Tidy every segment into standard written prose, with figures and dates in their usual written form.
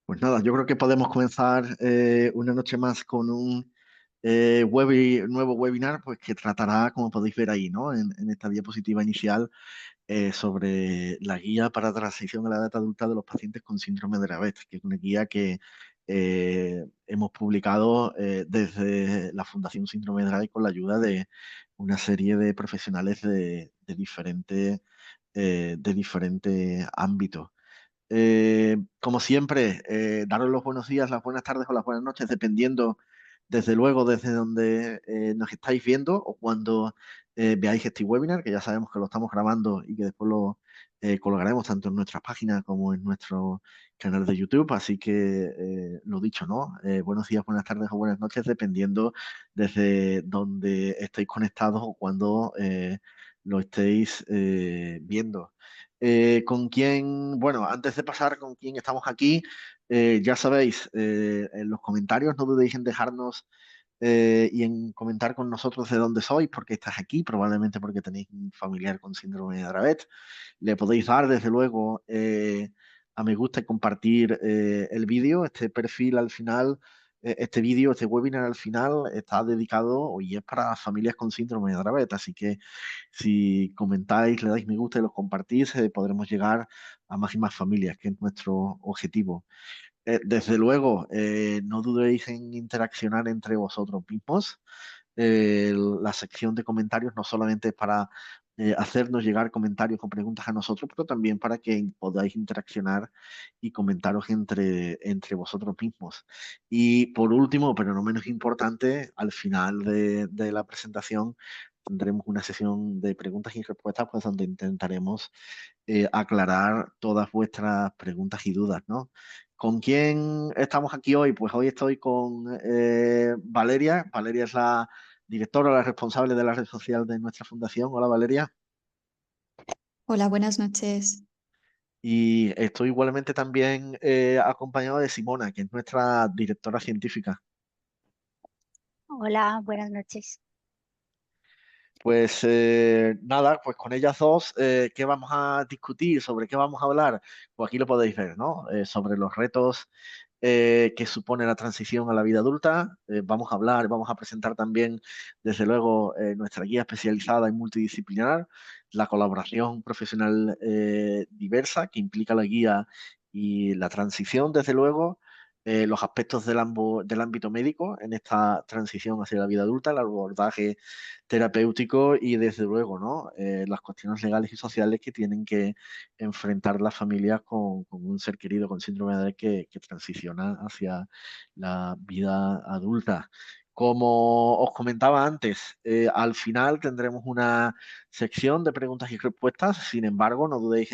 Pues nada, yo creo que podemos comenzar una noche más con un nuevo webinar, pues que tratará, como podéis ver ahí, ¿no? En esta diapositiva inicial, sobre la guía para transición a la edad adulta de los pacientes con síndrome de Dravet, que es una guía que hemos publicado desde la Fundación Síndrome de Dravet con la ayuda de una serie de profesionales de diferentes ámbitos. Como siempre, daros los buenos días, las buenas tardes o las buenas noches, dependiendo, desde luego, desde donde nos estáis viendo o cuando veáis este webinar, que ya sabemos que lo estamos grabando y que después lo colgaremos tanto en nuestras páginas como en nuestro canal de YouTube. Así que, lo dicho, ¿no? Buenos días, buenas tardes o buenas noches, dependiendo desde donde estéis conectados o cuando lo estéis viendo. ¿Con quién? Bueno, antes de pasar con quién estamos aquí, ya sabéis, en los comentarios no dudéis en dejarnos y en comentar con nosotros de dónde sois, porque estás aquí, probablemente porque tenéis un familiar con síndrome de Dravet. Le podéis dar, desde luego, a me gusta y compartir el vídeo. Este perfil al final, este vídeo, este webinar al final está dedicado y es para familias con síndrome de Dravet. Así que si comentáis, le dais me gusta y los compartís, podremos llegar a más y más familias, que es nuestro objetivo. Desde luego, no dudéis en interaccionar entre vosotros mismos. La sección de comentarios no solamente es para hacernos llegar comentarios o preguntas a nosotros, pero también para que podáis interaccionar y comentaros entre vosotros mismos. Y por último, pero no menos importante, al final de la presentación tendremos una sesión de preguntas y respuestas, pues donde intentaremos aclarar todas vuestras preguntas y dudas, ¿no? ¿Con quién estamos aquí hoy? Pues hoy estoy con Valeria. Valeria es la directora, la responsable de la red social de nuestra fundación. Hola, Valeria. Hola, buenas noches. Y estoy igualmente también acompañado de Simona, que es nuestra directora científica. Hola, buenas noches. Pues nada, pues con ellas dos, ¿qué vamos a discutir? ¿Sobre qué vamos a hablar? Pues aquí lo podéis ver, ¿no? Sobre los retos que supone la transición a la vida adulta. Vamos a hablar, vamos a presentar también, desde luego, nuestra guía especializada y multidisciplinar, la colaboración profesional diversa que implica la guía y la transición, desde luego. Los aspectos del ámbito médico en esta transición hacia la vida adulta, el abordaje terapéutico y desde luego, ¿no? Las cuestiones legales y sociales que tienen que enfrentar las familias con un ser querido con síndrome de Down que transiciona hacia la vida adulta. Como os comentaba antes, al final tendremos una sección de preguntas y respuestas. Sin embargo, no dudéis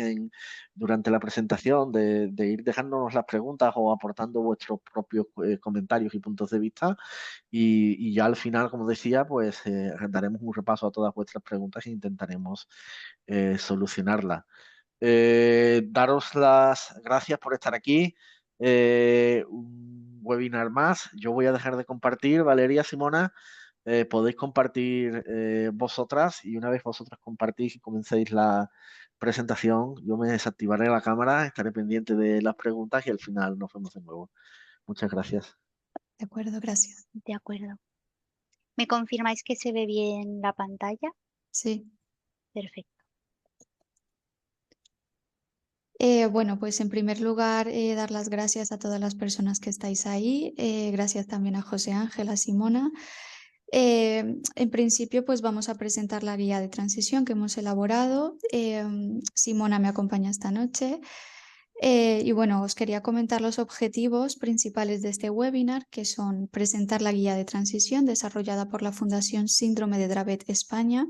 durante la presentación de ir dejándonos las preguntas o aportando vuestros propios comentarios y puntos de vista y ya al final, como decía, pues daremos un repaso a todas vuestras preguntas e intentaremos solucionarlas. Daros las gracias por estar aquí. Un webinar más. Yo voy a dejar de compartir. Valeria, Simona, podéis compartir vosotras y una vez vosotras compartís y comencéis la presentación, yo me desactivaré la cámara, estaré pendiente de las preguntas y al final nos vemos de nuevo. Muchas gracias. De acuerdo, gracias. De acuerdo. ¿Me confirmáis que se ve bien la pantalla? Sí. Perfecto. Bueno, pues en primer lugar, dar las gracias a todas las personas que estáis ahí. Gracias también a José Ángel, a Simona. En principio, pues vamos a presentar la guía de transición que hemos elaborado. Simona me acompaña esta noche. Y bueno, os quería comentar los objetivos principales de este webinar, que son presentar la guía de transición desarrollada por la Fundación Síndrome de Dravet España,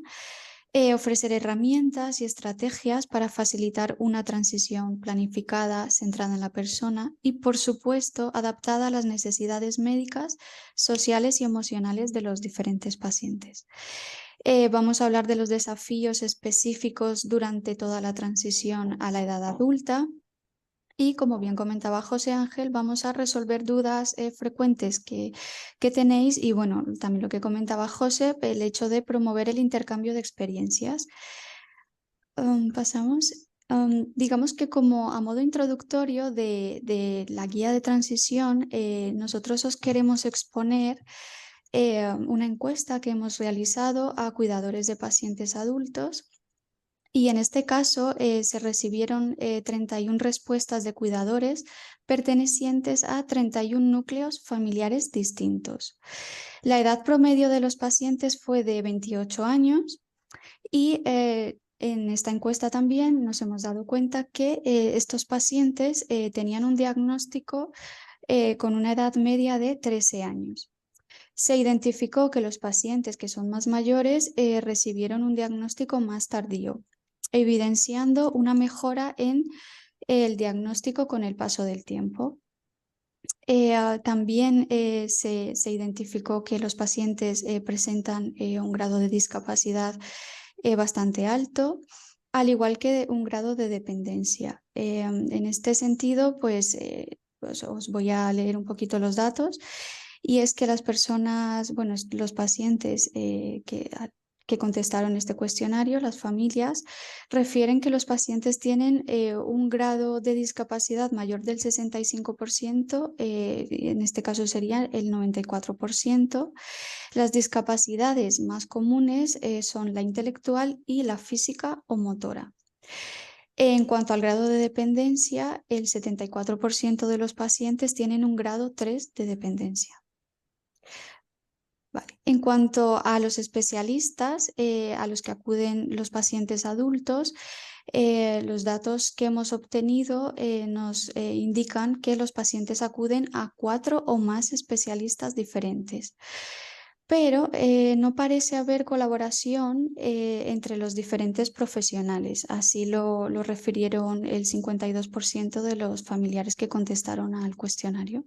ofrecer herramientas y estrategias para facilitar una transición planificada, centrada en la persona y, por supuesto, adaptada a las necesidades médicas, sociales y emocionales de los diferentes pacientes. Vamos a hablar de los desafíos específicos durante toda la transición a la edad adulta. Y como bien comentaba José Ángel, vamos a resolver dudas frecuentes que tenéis y bueno, también lo que comentaba José, el hecho de promover el intercambio de experiencias. Pasamos. Digamos que como a modo introductorio de la guía de transición, nosotros os queremos exponer una encuesta que hemos realizado a cuidadores de pacientes adultos. Y en este caso se recibieron 31 respuestas de cuidadores pertenecientes a 31 núcleos familiares distintos. La edad promedio de los pacientes fue de 28 años y en esta encuesta también nos hemos dado cuenta que estos pacientes tenían un diagnóstico con una edad media de 13 años. Se identificó que los pacientes que son más mayores recibieron un diagnóstico más tardío, evidenciando una mejora en el diagnóstico con el paso del tiempo. También se identificó que los pacientes presentan un grado de discapacidad bastante alto, al igual que un grado de dependencia. En este sentido, pues os voy a leer un poquito los datos. Y es que las personas, bueno, los pacientes que contestaron este cuestionario, las familias, refieren que los pacientes tienen un grado de discapacidad mayor del 65%, en este caso sería el 94%. Las discapacidades más comunes son la intelectual y la física o motora. En cuanto al grado de dependencia, el 74% de los pacientes tienen un grado 3 de dependencia. Vale. En cuanto a los especialistas a los que acuden los pacientes adultos, los datos que hemos obtenido nos indican que los pacientes acuden a 4 o más especialistas diferentes. Pero no parece haber colaboración entre los diferentes profesionales. Así lo refirieron el 52% de los familiares que contestaron al cuestionario.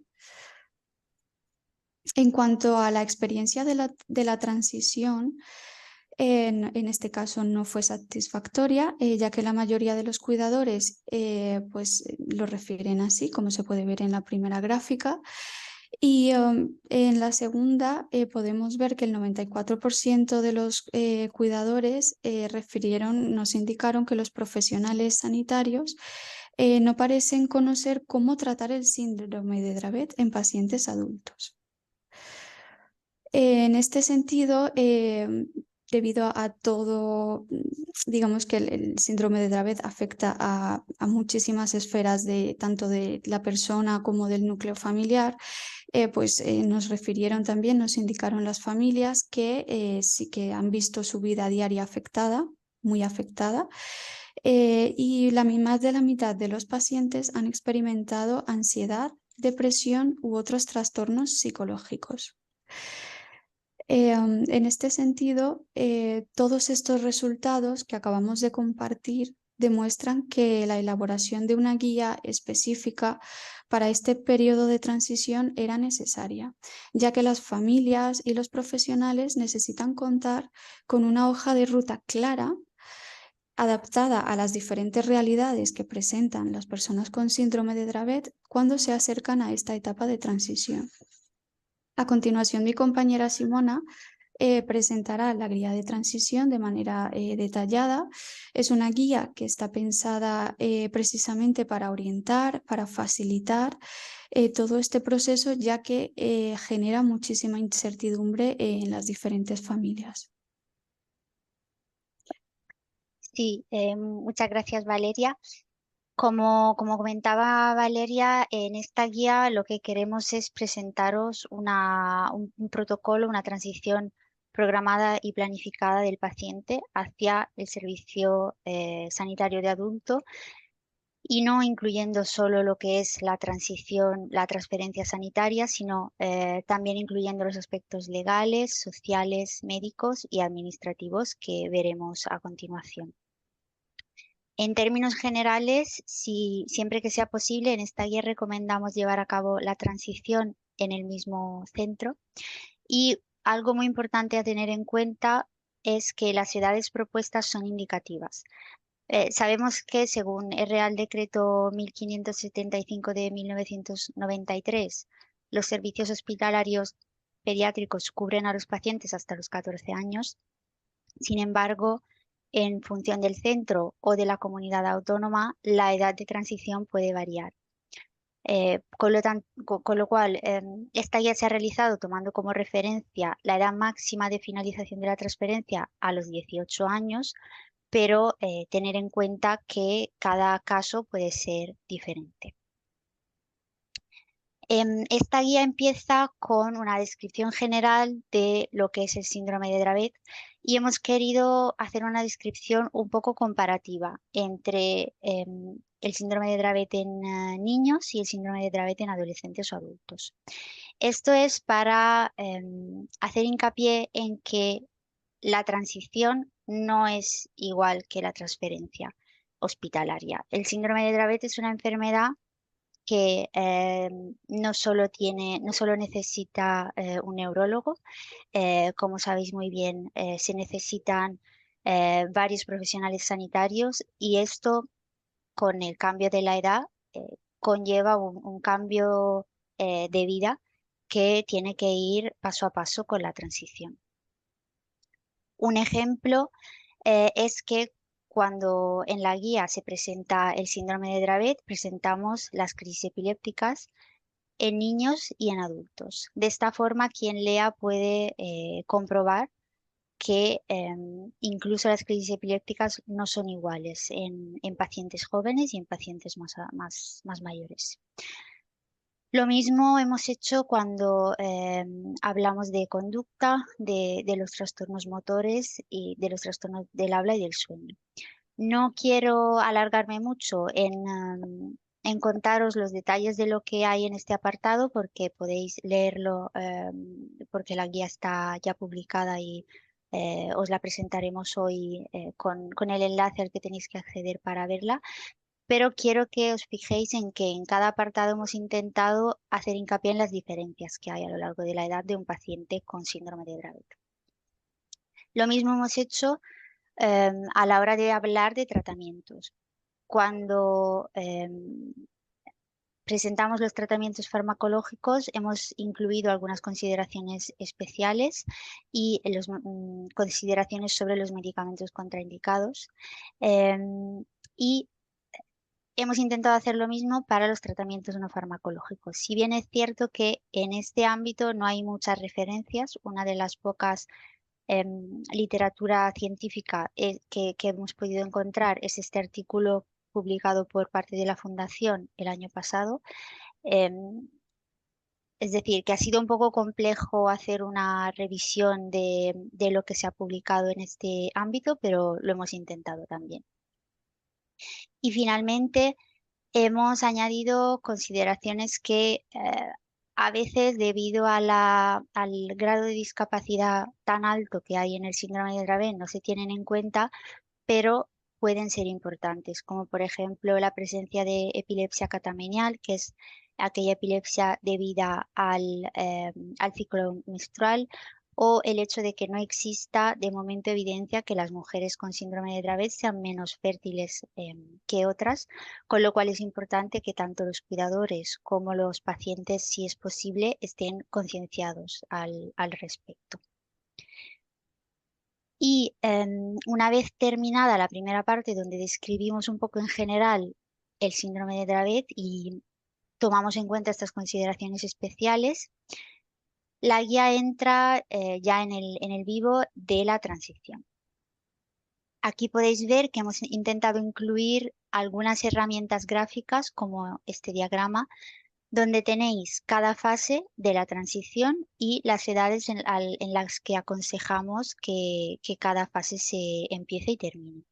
En cuanto a la experiencia de la transición, en este caso no fue satisfactoria, ya que la mayoría de los cuidadores pues, lo refieren así, como se puede ver en la primera gráfica. Y en la segunda podemos ver que el 94% de los cuidadores nos indicaron que los profesionales sanitarios no parecen conocer cómo tratar el síndrome de Dravet en pacientes adultos. En este sentido, debido a todo, digamos que el síndrome de Dravet afecta a muchísimas esferas tanto de la persona como del núcleo familiar, pues nos refirieron también, nos indicaron las familias que sí que han visto su vida diaria afectada, muy afectada, y más de la mitad de los pacientes han experimentado ansiedad, depresión u otros trastornos psicológicos. En este sentido, todos estos resultados que acabamos de compartir demuestran que la elaboración de una guía específica para este periodo de transición era necesaria, ya que las familias y los profesionales necesitan contar con una hoja de ruta clara, adaptada a las diferentes realidades que presentan las personas con síndrome de Dravet cuando se acercan a esta etapa de transición. A continuación, mi compañera Simona presentará la guía de transición de manera detallada. Es una guía que está pensada precisamente para orientar, para facilitar todo este proceso, ya que genera muchísima incertidumbre en las diferentes familias. Sí, muchas gracias, Valeria. Como comentaba Valeria, en esta guía lo que queremos es presentaros un protocolo, una transición programada y planificada del paciente hacia el servicio sanitario de adulto, y no incluyendo solo lo que es la transición, la transferencia sanitaria, sino también incluyendo los aspectos legales, sociales, médicos y administrativos que veremos a continuación. En términos generales, siempre que sea posible, en esta guía recomendamos llevar a cabo la transición en el mismo centro. Y algo muy importante a tener en cuenta es que las edades propuestas son indicativas. Sabemos que según el Real Decreto 1575 de 1993, los servicios hospitalarios pediátricos cubren a los pacientes hasta los 14 años. Sin embargo, en función del centro o de la comunidad autónoma, la edad de transición puede variar. Con lo cual, esta guía se ha realizado tomando como referencia la edad máxima de finalización de la transferencia a los 18 años, pero tener en cuenta que cada caso puede ser diferente. Esta guía empieza con una descripción general de lo que es el síndrome de Dravet y hemos querido hacer una descripción un poco comparativa entre el síndrome de Dravet en niños y el síndrome de Dravet en adolescentes o adultos. Esto es para hacer hincapié en que la transición no es igual que la transferencia hospitalaria. El síndrome de Dravet es una enfermedad que no solo necesita un neurólogo, como sabéis muy bien, se necesitan varios profesionales sanitarios y esto con el cambio de la edad conlleva un cambio de vida que tiene que ir paso a paso con la transición. Un ejemplo es que cuando en la guía se presenta el síndrome de Dravet, presentamos las crisis epilépticas en niños y en adultos. De esta forma, quien lea puede comprobar que incluso las crisis epilépticas no son iguales en pacientes jóvenes y en pacientes más mayores. Lo mismo hemos hecho cuando hablamos de conducta, de los trastornos motores y de los trastornos del habla y del sueño. No quiero alargarme mucho en contaros los detalles de lo que hay en este apartado porque podéis leerlo porque la guía está ya publicada y os la presentaremos hoy con el enlace al que tenéis que acceder para verla. Pero quiero que os fijéis en que en cada apartado hemos intentado hacer hincapié en las diferencias que hay a lo largo de la edad de un paciente con síndrome de Dravet. Lo mismo hemos hecho a la hora de hablar de tratamientos. Cuando presentamos los tratamientos farmacológicos, hemos incluido algunas consideraciones especiales y consideraciones sobre los medicamentos contraindicados. Y hemos intentado hacer lo mismo para los tratamientos no farmacológicos. Si bien es cierto que en este ámbito no hay muchas referencias, una de las pocas literatura científica que hemos podido encontrar es este artículo publicado por parte de la Fundación el año pasado. Es decir, que ha sido un poco complejo hacer una revisión de lo que se ha publicado en este ámbito, pero lo hemos intentado también. Y finalmente hemos añadido consideraciones que a veces, debido a al grado de discapacidad tan alto que hay en el síndrome de Dravet, no se tienen en cuenta, pero pueden ser importantes, como por ejemplo la presencia de epilepsia catamenial, que es aquella epilepsia debida al ciclo menstrual, o el hecho de que no exista de momento evidencia que las mujeres con síndrome de Dravet sean menos fértiles que otras, con lo cual es importante que tanto los cuidadores como los pacientes, si es posible, estén concienciados al respecto. Y una vez terminada la primera parte donde describimos un poco en general el síndrome de Dravet y tomamos en cuenta estas consideraciones especiales, la guía entra ya en el vivo de la transición. Aquí podéis ver que hemos intentado incluir algunas herramientas gráficas como este diagrama, donde tenéis cada fase de la transición y las edades en las que aconsejamos que cada fase se empiece y termine.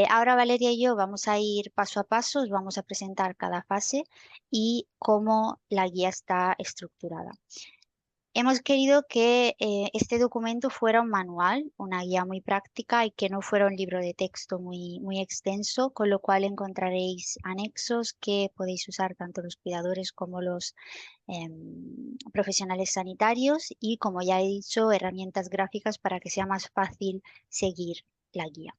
Ahora Valeria y yo vamos a ir paso a paso, os vamos a presentar cada fase y cómo la guía está estructurada. Hemos querido que este documento fuera un manual, una guía muy práctica y que no fuera un libro de texto muy extenso, con lo cual encontraréis anexos que podéis usar tanto los cuidadores como los profesionales sanitarios y, como ya he dicho, herramientas gráficas para que sea más fácil seguir la guía.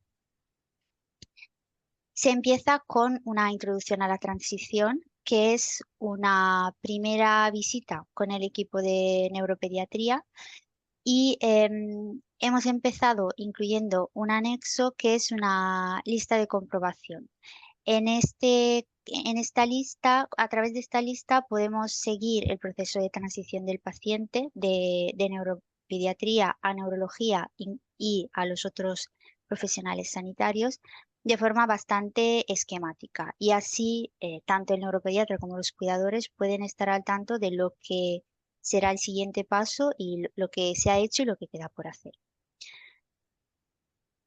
Se empieza con una introducción a la transición, que es una primera visita con el equipo de neuropediatría y hemos empezado incluyendo un anexo que es una lista de comprobación. En esta lista, a través de esta lista podemos seguir el proceso de transición del paciente de neuropediatría a neurología y a los otros profesionales sanitarios de forma bastante esquemática. Y así, tanto el neuropediatra como los cuidadores pueden estar al tanto de lo que será el siguiente paso y lo que se ha hecho y lo que queda por hacer.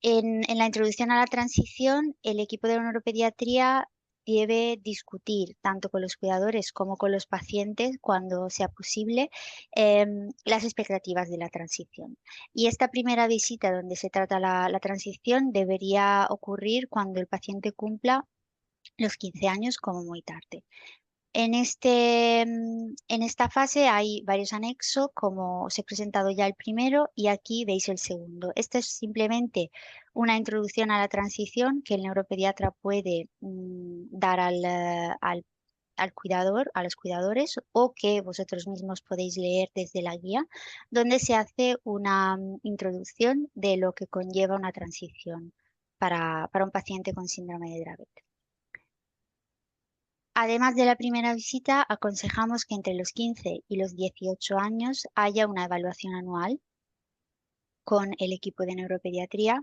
En la introducción a la transición, el equipo de neuropediatría debe discutir tanto con los cuidadores como con los pacientes, cuando sea posible, las expectativas de la transición. Y esta primera visita donde se trata la transición debería ocurrir cuando el paciente cumpla los 15 años como muy tarde. En esta fase hay varios anexos, como os he presentado ya el primero y aquí veis el segundo. Esto es simplemente una introducción a la transición que el neuropediatra puede dar al cuidador, a los cuidadores, o que vosotros mismos podéis leer desde la guía, donde se hace una introducción de lo que conlleva una transición para un paciente con síndrome de Dravet. Además de la primera visita, aconsejamos que entre los 15 y los 18 años haya una evaluación anual con el equipo de neuropediatría,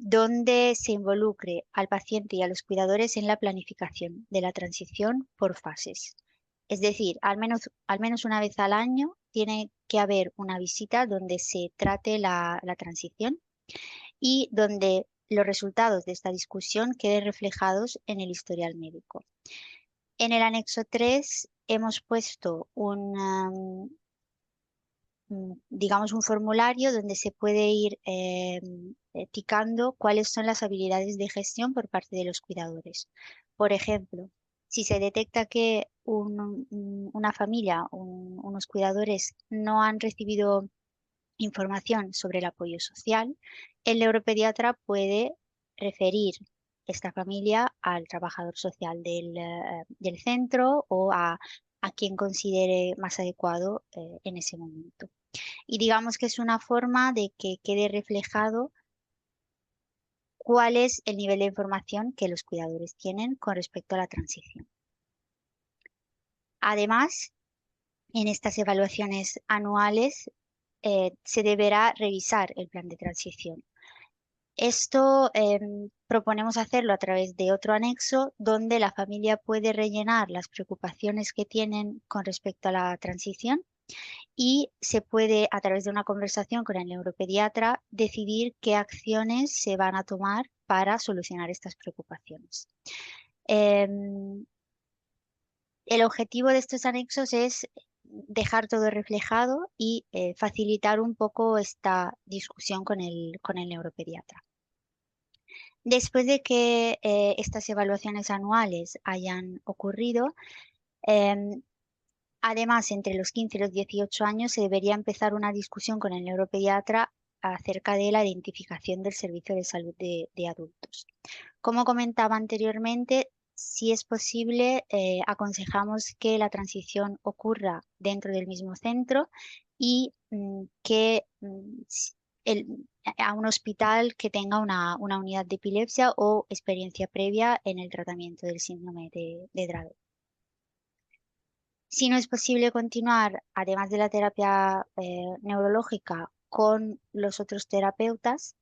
donde se involucre al paciente y a los cuidadores en la planificación de la transición por fases. Es decir, al menos una vez al año tiene que haber una visita donde se trate la transición y donde los resultados de esta discusión queden reflejados en el historial médico. En el anexo 3 hemos puesto digamos, un formulario donde se puede ir ticando cuáles son las habilidades de gestión por parte de los cuidadores. Por ejemplo, si se detecta que una familia, unos cuidadores no han recibido información sobre el apoyo social, el neuropediatra puede referir esta familia al trabajador social del centro o a quien considere más adecuado en ese momento. Y digamos que es una forma de que quede reflejado cuál es el nivel de información que los cuidadores tienen con respecto a la transición. Además, en estas evaluaciones anuales se deberá revisar el plan de transición. Esto proponemos hacerlo a través de otro anexo donde la familia puede rellenar las preocupaciones que tienen con respecto a la transición y se puede, a través de una conversación con el neuropediatra, decidir qué acciones se van a tomar para solucionar estas preocupaciones. El objetivo de estos anexos es dejar todo reflejado y facilitar un poco esta discusión con el neuropediatra. Después de que estas evaluaciones anuales hayan ocurrido, además, entre los 15 y los 18 años se debería empezar una discusión con el neuropediatra acerca de la identificación del servicio de salud de adultos. Como comentaba anteriormente, si es posible, aconsejamos que la transición ocurra dentro del mismo centro y que a un hospital que tenga una unidad de epilepsia o experiencia previa en el tratamiento del síndrome de Dravet. Si no es posible continuar, además de la terapia neurológica, con los otros terapeutas,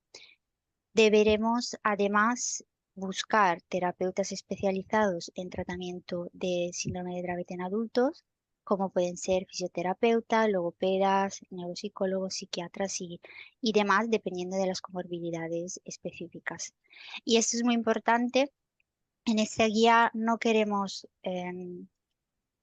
deberemos además buscar terapeutas especializados en tratamiento de síndrome de Dravet en adultos, como pueden ser fisioterapeutas, logopedas, neuropsicólogos, psiquiatras y demás, dependiendo de las comorbilidades específicas. Y esto es muy importante. En esta guía no queremos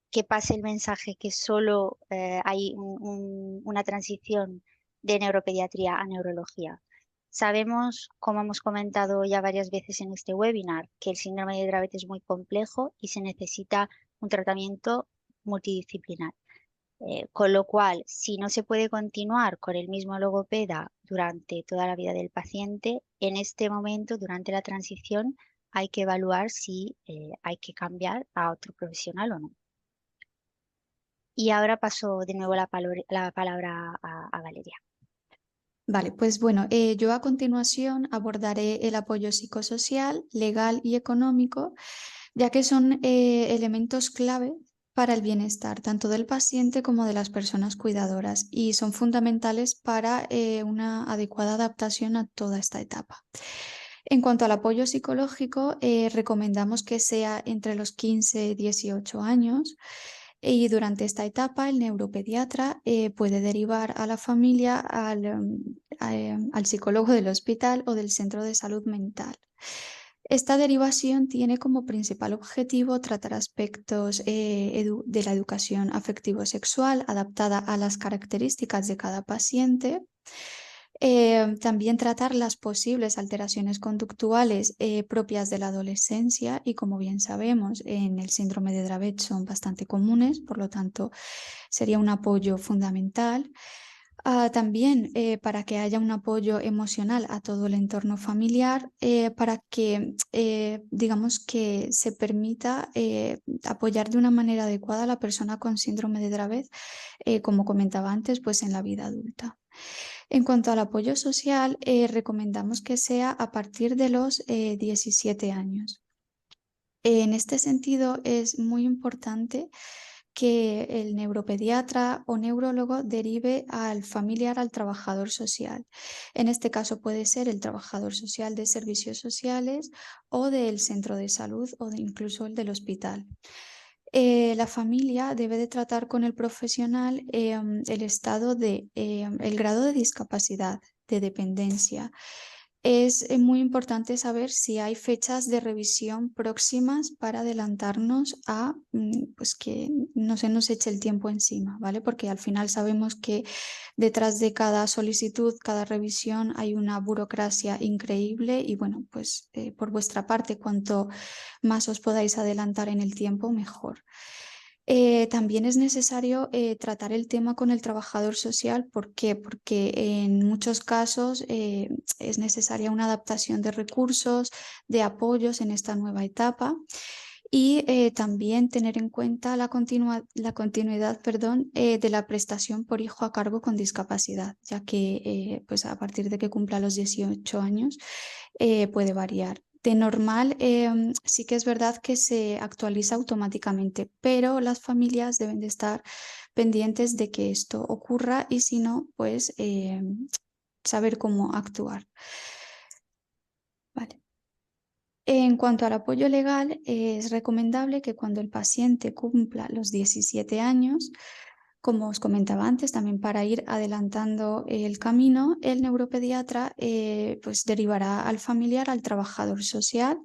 que pase el mensaje que solo hay una transición de neuropediatría a neurología. Sabemos, como hemos comentado ya varias veces en este webinar, que el síndrome de Dravet es muy complejo y se necesita un tratamiento multidisciplinar. Con lo cual, si no se puede continuar con el mismo logopeda durante toda la vida del paciente, en este momento, durante la transición, hay que evaluar si hay que cambiar a otro profesional o no. Y ahora paso de nuevo la palabra a Valeria. Vale, pues bueno, yo a continuación abordaré el apoyo psicosocial, legal y económico, ya que son elementos clave para el bienestar tanto del paciente como de las personas cuidadoras y son fundamentales para una adecuada adaptación a toda esta etapa. En cuanto al apoyo psicológico, recomendamos que sea entre los 15 y 18 años y durante esta etapa el neuropediatra puede derivar a la familia al psicólogo del hospital o del centro de salud mental. Esta derivación tiene como principal objetivo tratar aspectos de la educación afectivo-sexual adaptada a las características de cada paciente. También tratar las posibles alteraciones conductuales propias de la adolescencia y como bien sabemos en el síndrome de Dravet son bastante comunes, por lo tanto sería un apoyo fundamental. También para que haya un apoyo emocional a todo el entorno familiar, para que digamos que se permita apoyar de una manera adecuada a la persona con síndrome de Dravet, como comentaba antes, pues en la vida adulta. En cuanto al apoyo social, recomendamos que sea a partir de los 17 años. En este sentido, es muy importante que el neuropediatra o neurólogo derive al familiar al trabajador social. En este caso puede ser el trabajador social de servicios sociales o del centro de salud o incluso el del hospital. La familia debe de tratar con el profesional el estado el grado de discapacidad, de dependencia. Es muy importante saber si hay fechas de revisión próximas para adelantarnos a pues que no se nos eche el tiempo encima, ¿vale? Porque al final sabemos que detrás de cada solicitud, cada revisión hay una burocracia increíble y bueno, pues por vuestra parte, cuanto más os podáis adelantar en el tiempo, mejor. También es necesario tratar el tema con el trabajador social. ¿Por qué? Porque en muchos casos es necesaria una adaptación de recursos, de apoyos en esta nueva etapa y también tener en cuenta la continuidad, perdón, de la prestación por hijo a cargo con discapacidad, ya que pues a partir de que cumpla los 18 años puede variar. De normal, sí que es verdad que se actualiza automáticamente, pero las familias deben de estar pendientes de que esto ocurra y si no, pues saber cómo actuar. Vale. En cuanto al apoyo legal, es recomendable que cuando el paciente cumpla los 17 años, como os comentaba antes, también para ir adelantando el camino, el neuropediatra pues derivará al familiar al trabajador social,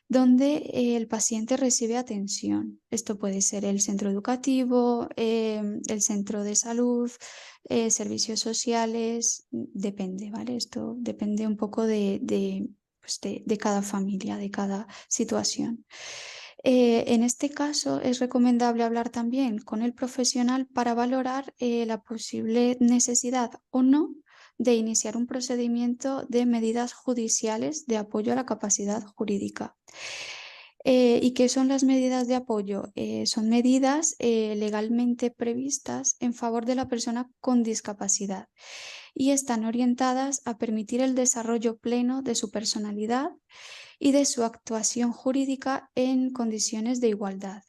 donde el paciente recibe atención. Esto puede ser el centro educativo, el centro de salud, servicios sociales, depende, ¿vale? Esto depende un poco pues de cada familia, de cada situación. En este caso es recomendable hablar también con el profesional para valorar la posible necesidad o no de iniciar un procedimiento de medidas judiciales de apoyo a la capacidad jurídica. ¿Y qué son las medidas de apoyo? Son medidas legalmente previstas en favor de la persona con discapacidad y están orientadas a permitir el desarrollo pleno de su personalidad y de su actuación jurídica en condiciones de igualdad.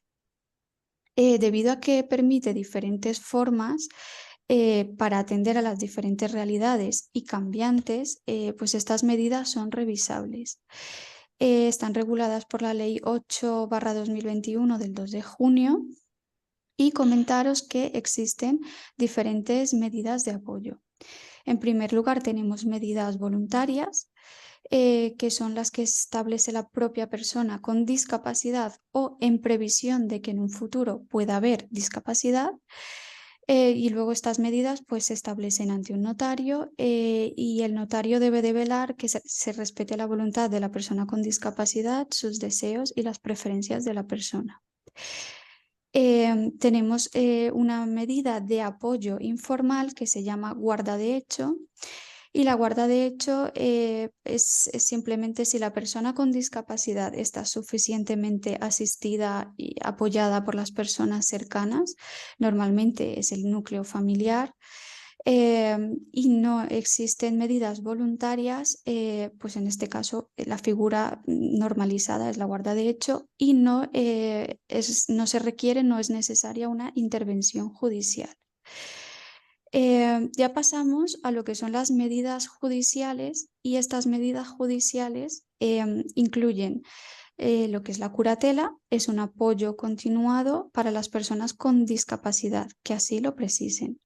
Debido a que permite diferentes formas para atender a las diferentes realidades y cambiantes, pues estas medidas son revisables. Están reguladas por la Ley 8/2021 del 2 de junio y comentaros que existen diferentes medidas de apoyo. En primer lugar, tenemos medidas voluntarias, que son las que establece la propia persona con discapacidad o en previsión de que en un futuro pueda haber discapacidad. Y luego estas medidas pues, se establecen ante un notario y el notario debe de velar que se respete la voluntad de la persona con discapacidad, sus deseos y las preferencias de la persona. Tenemos una medida de apoyo informal que se llama guarda de hecho. Y la guarda de hecho es simplemente si la persona con discapacidad está suficientemente asistida y apoyada por las personas cercanas, normalmente es el núcleo familiar, y no existen medidas voluntarias, pues en este caso la figura normalizada es la guarda de hecho y no, no se requiere, no es necesaria una intervención judicial. Ya pasamos a lo que son las medidas judiciales y estas medidas judiciales incluyen lo que es la curatela, es un apoyo continuado para las personas con discapacidad que así lo precisen.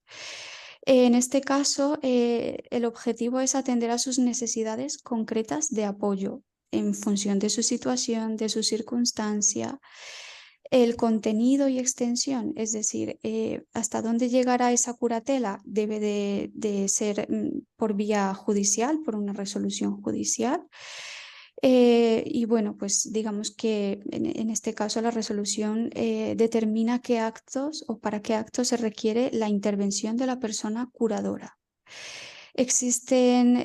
En este caso, el objetivo es atender a sus necesidades concretas de apoyo en función de su situación, de su circunstancia, el contenido y extensión, es decir, hasta dónde llegará esa curatela debe de ser por vía judicial, por una resolución judicial. Y bueno, pues digamos que en este caso la resolución determina qué actos o para qué actos se requiere la intervención de la persona curadora. Existen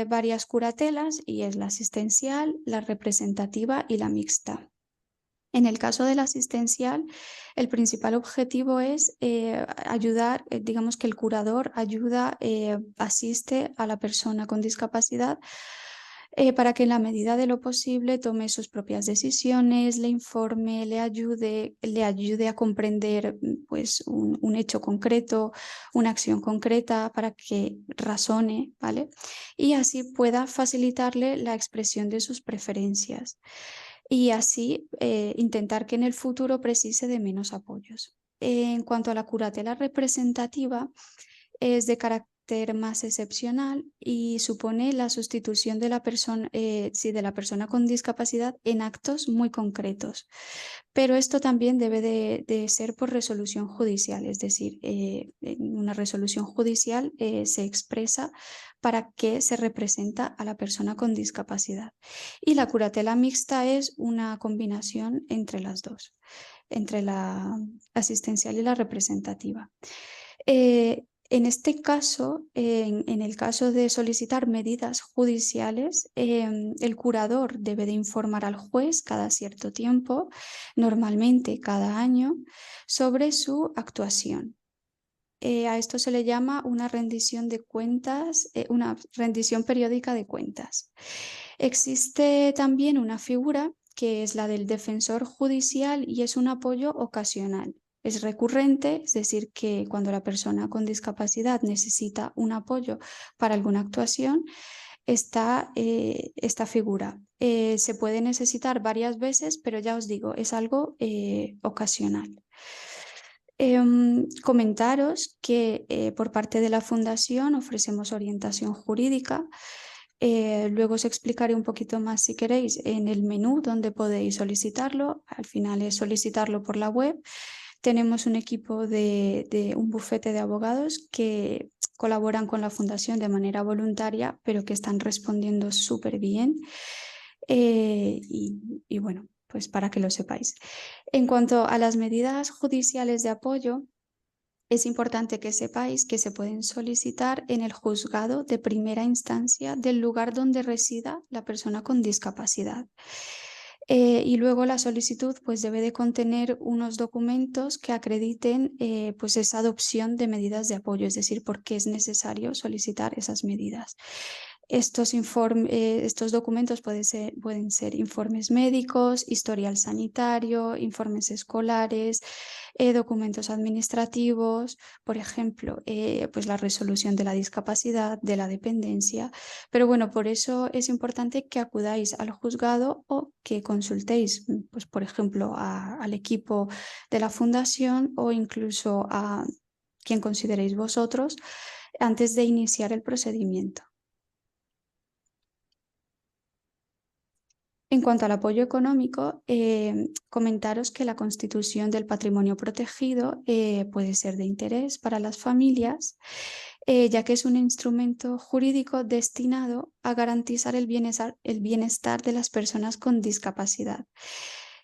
varias curatelas y es la asistencial, la representativa y la mixta. En el caso de la asistencial, el principal objetivo es ayudar, digamos que el curador ayuda, asiste a la persona con discapacidad para que en la medida de lo posible tome sus propias decisiones, le informe, le ayude a comprender pues, un hecho concreto, una acción concreta para que razone, ¿vale? Y así pueda facilitarle la expresión de sus preferencias y así intentar que en el futuro precise de menos apoyos. En cuanto a la curatela representativa, es de carácter más excepcional y supone la sustitución de la persona, de la persona con discapacidad en actos muy concretos. Pero esto también debe de ser por resolución judicial, es decir, en una resolución judicial se expresa para qué se representa a la persona con discapacidad. Y la curatela mixta es una combinación entre las dos, entre la asistencial y la representativa. En este caso, en el caso de solicitar medidas judiciales, el curador debe de informar al juez cada cierto tiempo, normalmente cada año, sobre su actuación. A esto se le llama una rendición de cuentas, una rendición periódica de cuentas. Existe también una figura que es la del defensor judicial y es un apoyo ocasional. Es recurrente, es decir, que cuando la persona con discapacidad necesita un apoyo para alguna actuación, está esta figura. Se puede necesitar varias veces, pero ya os digo, es algo ocasional. Comentaros que por parte de la Fundación ofrecemos orientación jurídica. Luego os explicaré un poquito más si queréis en el menú donde podéis solicitarlo. Al final es solicitarlo por la web. Tenemos un equipo de un bufete de abogados que colaboran con la Fundación de manera voluntaria, pero que están respondiendo súper bien. Y bueno, pues para que lo sepáis. En cuanto a las medidas judiciales de apoyo, es importante que sepáis que se pueden solicitar en el juzgado de primera instancia del lugar donde resida la persona con discapacidad. Y luego la solicitud pues, debe de contener unos documentos que acrediten pues, esa adopción de medidas de apoyo, es decir, por qué es necesario solicitar esas medidas. Estos documentos pueden ser informes médicos, historial sanitario, informes escolares, documentos administrativos, por ejemplo, pues la resolución de la discapacidad, de la dependencia. Pero bueno, por eso es importante que acudáis al juzgado o que consultéis, pues, por ejemplo, al equipo de la Fundación o incluso a quien consideréis vosotros antes de iniciar el procedimiento. En cuanto al apoyo económico, comentaros que la constitución del patrimonio protegido puede ser de interés para las familias, ya que es un instrumento jurídico destinado a garantizar el bienestar de las personas con discapacidad.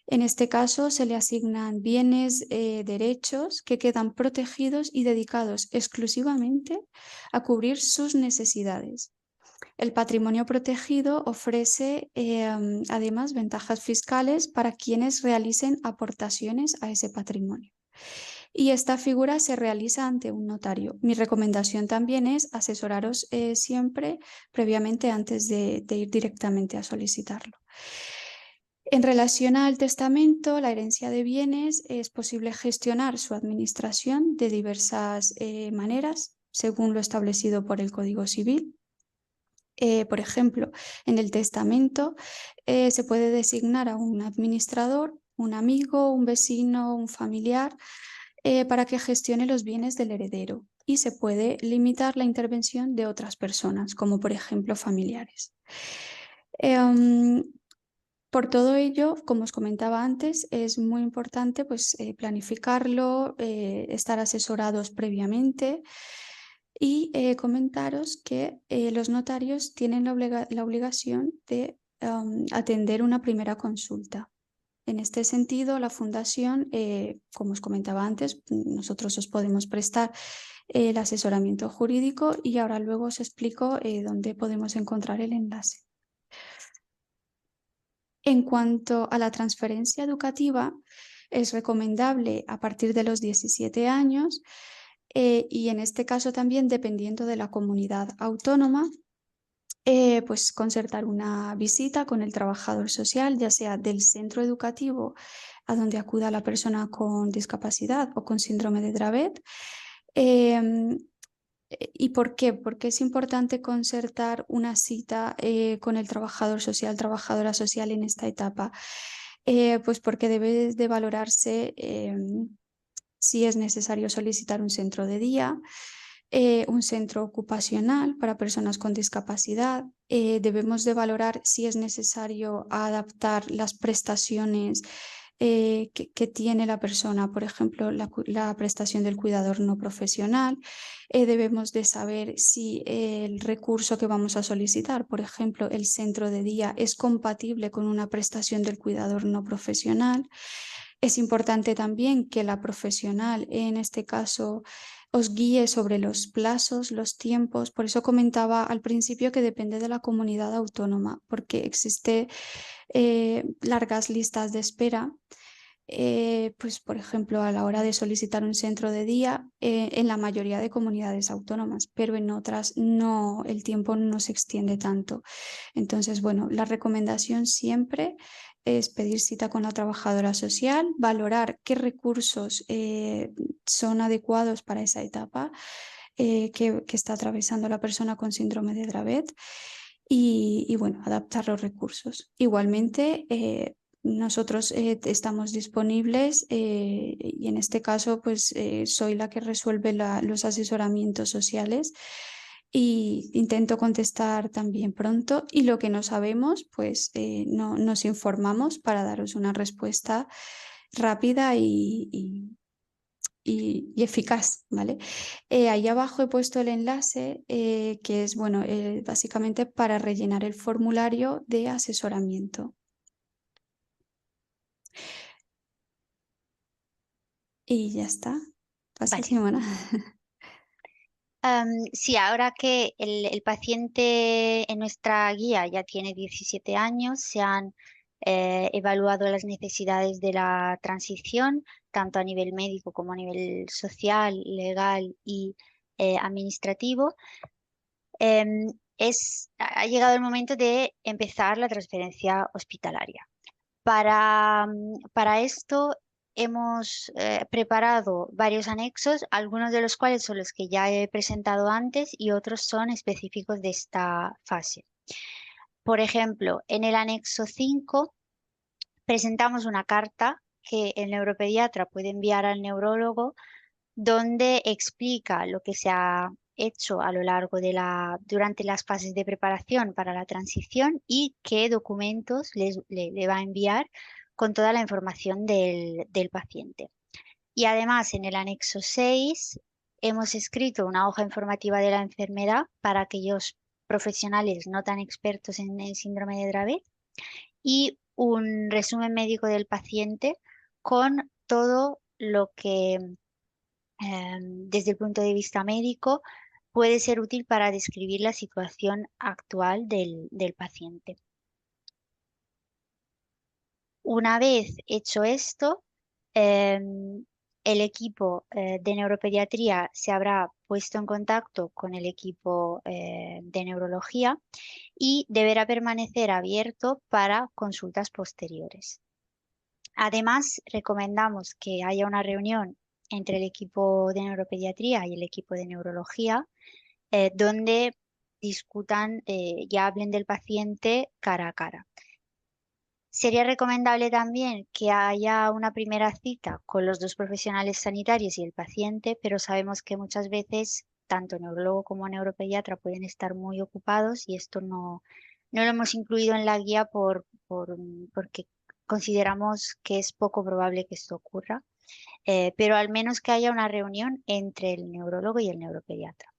En este caso, se le asignan bienes, derechos que quedan protegidos y dedicados exclusivamente a cubrir sus necesidades. El patrimonio protegido ofrece además ventajas fiscales para quienes realicen aportaciones a ese patrimonio. y esta figura se realiza ante un notario. Mi recomendación también es asesoraros siempre previamente antes de ir directamente a solicitarlo. En relación al testamento, la herencia de bienes, es posible gestionar su administración de diversas maneras, según lo establecido por el Código Civil. Por ejemplo, en el testamento se puede designar a un administrador, un amigo, un vecino, un familiar, para que gestione los bienes del heredero, y se puede limitar la intervención de otras personas, como por ejemplo familiares. Por todo ello, como os comentaba antes, es muy importante pues, planificarlo, estar asesorados previamente, y comentaros que los notarios tienen la obligación de atender una primera consulta. En este sentido, la Fundación, como os comentaba antes, nosotros os podemos prestar el asesoramiento jurídico, y ahora luego os explico dónde podemos encontrar el enlace. En cuanto a la transferencia educativa, es recomendable a partir de los 17 años, y en este caso también, dependiendo de la comunidad autónoma, pues concertar una visita con el trabajador social, ya sea del centro educativo a donde acuda la persona con discapacidad o con síndrome de Dravet. ¿Y por qué? Porque es importante concertar una cita con el trabajador social, trabajadora social en esta etapa. Pues porque debe de valorarse si es necesario solicitar un centro de día, un centro ocupacional para personas con discapacidad. Debemos de valorar si es necesario adaptar las prestaciones que tiene la persona, por ejemplo, la prestación del cuidador no profesional. Debemos de saber si el recurso que vamos a solicitar, por ejemplo, el centro de día, es compatible con una prestación del cuidador no profesional. Es importante también que la profesional, en este caso, os guíe sobre los plazos, los tiempos. Por eso comentaba al principio que depende de la comunidad autónoma, porque existe largas listas de espera. Pues, por ejemplo, a la hora de solicitar un centro de día, en la mayoría de comunidades autónomas, pero en otras no, el tiempo no se extiende tanto. Entonces, bueno, la recomendación siempre es pedir cita con la trabajadora social, valorar qué recursos son adecuados para esa etapa que está atravesando la persona con síndrome de Dravet, y bueno, adaptar los recursos. Igualmente, nosotros estamos disponibles, y en este caso pues soy la que resuelve los asesoramientos sociales, y intento contestar también pronto, y lo que no sabemos pues nos informamos para daros una respuesta rápida y eficaz, ¿vale? Ahí abajo he puesto el enlace que es, bueno, básicamente para rellenar el formulario de asesoramiento. Y ya está. Pasa, Vale. Simona. Sí, ahora que el paciente en nuestra guía ya tiene 17 años, se han evaluado las necesidades de la transición, tanto a nivel médico como a nivel social, legal y administrativo. Ha llegado el momento de empezar la transferencia hospitalaria. Para esto hemos preparado varios anexos, algunos de los cuales son los que ya he presentado antes y otros son específicos de esta fase. Por ejemplo, en el anexo 5 presentamos una carta que el neuropediatra puede enviar al neurólogo, donde explica lo que se ha hecho a lo largo durante las fases de preparación para la transición y qué documentos le va a enviar con toda la información del paciente. Y además, en el anexo 6 hemos escrito una hoja informativa de la enfermedad para aquellos profesionales no tan expertos en el síndrome de Dravet, y un resumen médico del paciente con todo lo que desde el punto de vista médico puede ser útil para describir la situación actual del paciente. Una vez hecho esto, el equipo de neuropediatría se habrá puesto en contacto con el equipo de neurología y deberá permanecer abierto para consultas posteriores. Además, recomendamos que haya una reunión entre el equipo de neuropediatría y el equipo de neurología, donde discutan y hablen del paciente cara a cara. Sería recomendable también que haya una primera cita con los dos profesionales sanitarios y el paciente, pero sabemos que muchas veces tanto neurólogo como neuropediatra pueden estar muy ocupados y esto no lo hemos incluido en la guía porque consideramos que es poco probable que esto ocurra, pero al menos que haya una reunión entre el neurólogo y el neuropediatra.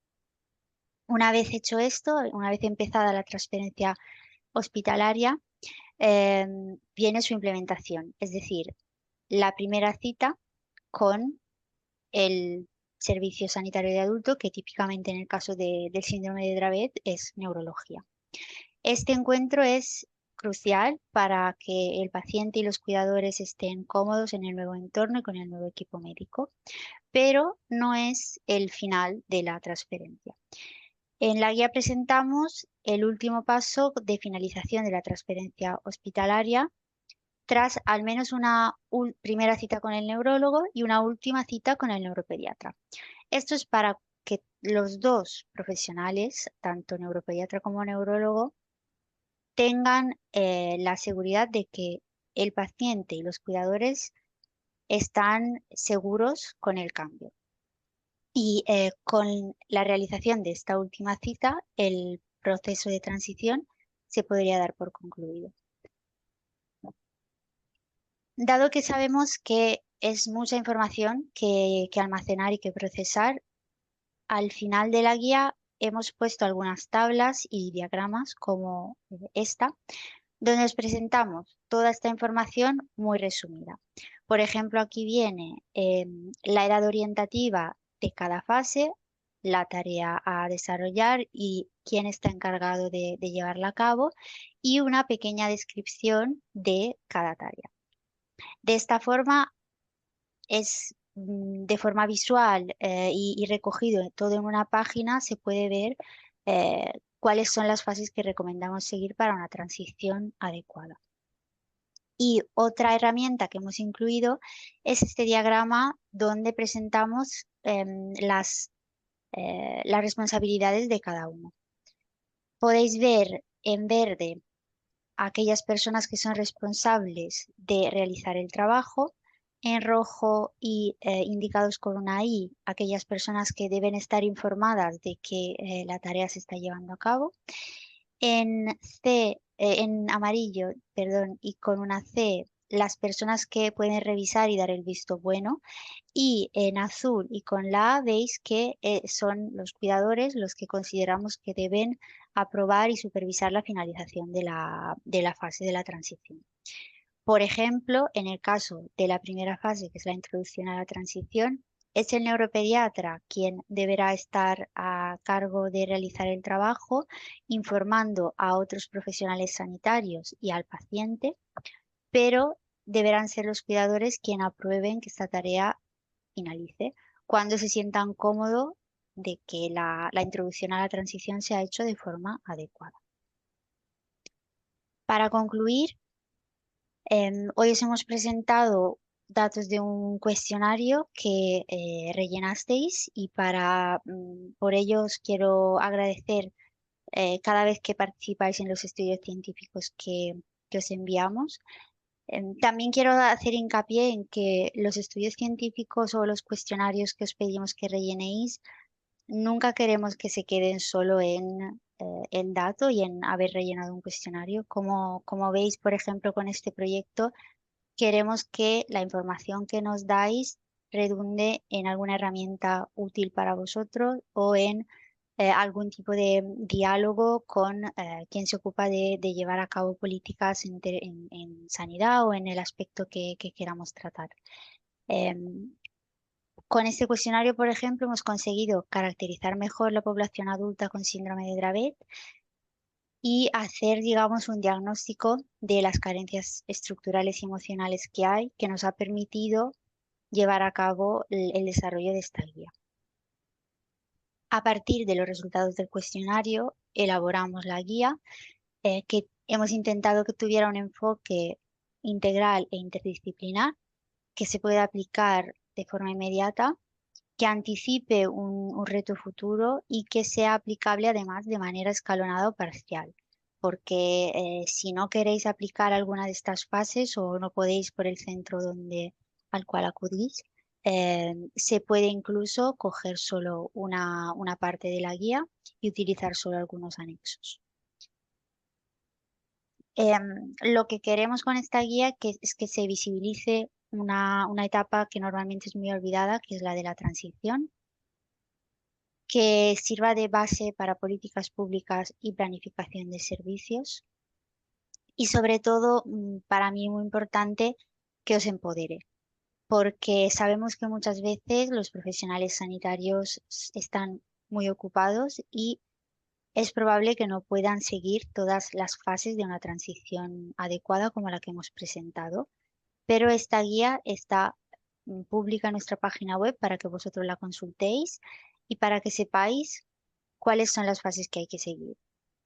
Una vez hecho esto, una vez empezada la transferencia hospitalaria, viene su implementación, es decir, la primera cita con el servicio sanitario de adulto, que típicamente en el caso del síndrome de Dravet es neurología. Este encuentro es crucial para que el paciente y los cuidadores estén cómodos en el nuevo entorno y con el nuevo equipo médico, pero no es el final de la transferencia. En la guía presentamos el último paso de finalización de la transferencia hospitalaria tras al menos una primera cita con el neurólogo y una última cita con el neuropediatra. Esto es para que los dos profesionales, tanto neuropediatra como neurólogo, tengan la seguridad de que el paciente y los cuidadores están seguros con el cambio. Y con la realización de esta última cita, el proceso de transición se podría dar por concluido. Dado que sabemos que es mucha información que almacenar y que procesar, al final de la guía hemos puesto algunas tablas y diagramas como esta, donde os presentamos toda esta información muy resumida. Por ejemplo, aquí viene la edad orientativa de cada fase, la tarea a desarrollar y quién está encargado de llevarla a cabo y una pequeña descripción de cada tarea. De esta forma es de forma visual y recogido todo en una página, se puede ver cuáles son las fases que recomendamos seguir para una transición adecuada. Y otra herramienta que hemos incluido es este diagrama donde presentamos las responsabilidades de cada uno. Podéis ver en verde aquellas personas que son responsables de realizar el trabajo, en rojo y indicados con una I, aquellas personas que deben estar informadas de que la tarea se está llevando a cabo, en amarillo, perdón, y con una C, las personas que pueden revisar y dar el visto bueno, y en azul y con la A veis que son los cuidadores los que consideramos que deben aprobar y supervisar la finalización de la fase de la transición. Por ejemplo, en el caso de la primera fase, que es la introducción a la transición, es el neuropediatra quien deberá estar a cargo de realizar el trabajo, informando a otros profesionales sanitarios y al paciente, pero deberán ser los cuidadores quienes aprueben que esta tarea finalice cuando se sientan cómodos de que la introducción a la transición se ha hecho de forma adecuada. Para concluir, hoy os hemos presentado datos de un cuestionario que rellenasteis y por ello os quiero agradecer cada vez que participáis en los estudios científicos que os enviamos. También quiero hacer hincapié en que los estudios científicos o los cuestionarios que os pedimos que rellenéis, nunca queremos que se queden solo en el dato y en haber rellenado un cuestionario. Como veis, por ejemplo, con este proyecto, queremos que la información que nos dais redunde en alguna herramienta útil para vosotros o en algún tipo de diálogo con quien se ocupa de llevar a cabo políticas en sanidad o en el aspecto que queramos tratar. Con este cuestionario, por ejemplo, hemos conseguido caracterizar mejor la población adulta con síndrome de Dravet y hacer, digamos, un diagnóstico de las carencias estructurales y emocionales que hay, que nos ha permitido llevar a cabo el desarrollo de esta guía. A partir de los resultados del cuestionario, elaboramos la guía, que hemos intentado que tuviera un enfoque integral e interdisciplinar, que se pueda aplicar de forma inmediata, que anticipe un reto futuro y que sea aplicable además de manera escalonada o parcial. Porque si no queréis aplicar alguna de estas fases o no podéis por el centro al cual acudís, se puede incluso coger solo una parte de la guía y utilizar solo algunos anexos. Lo que queremos con esta guía es que se visibilice una etapa que normalmente es muy olvidada, que es la de la transición, que sirva de base para políticas públicas y planificación de servicios y sobre todo, para mí muy importante, que os empodere, porque sabemos que muchas veces los profesionales sanitarios están muy ocupados y es probable que no puedan seguir todas las fases de una transición adecuada como la que hemos presentado, pero esta guía está pública en nuestra página web para que vosotros la consultéis y para que sepáis cuáles son las fases que hay que seguir.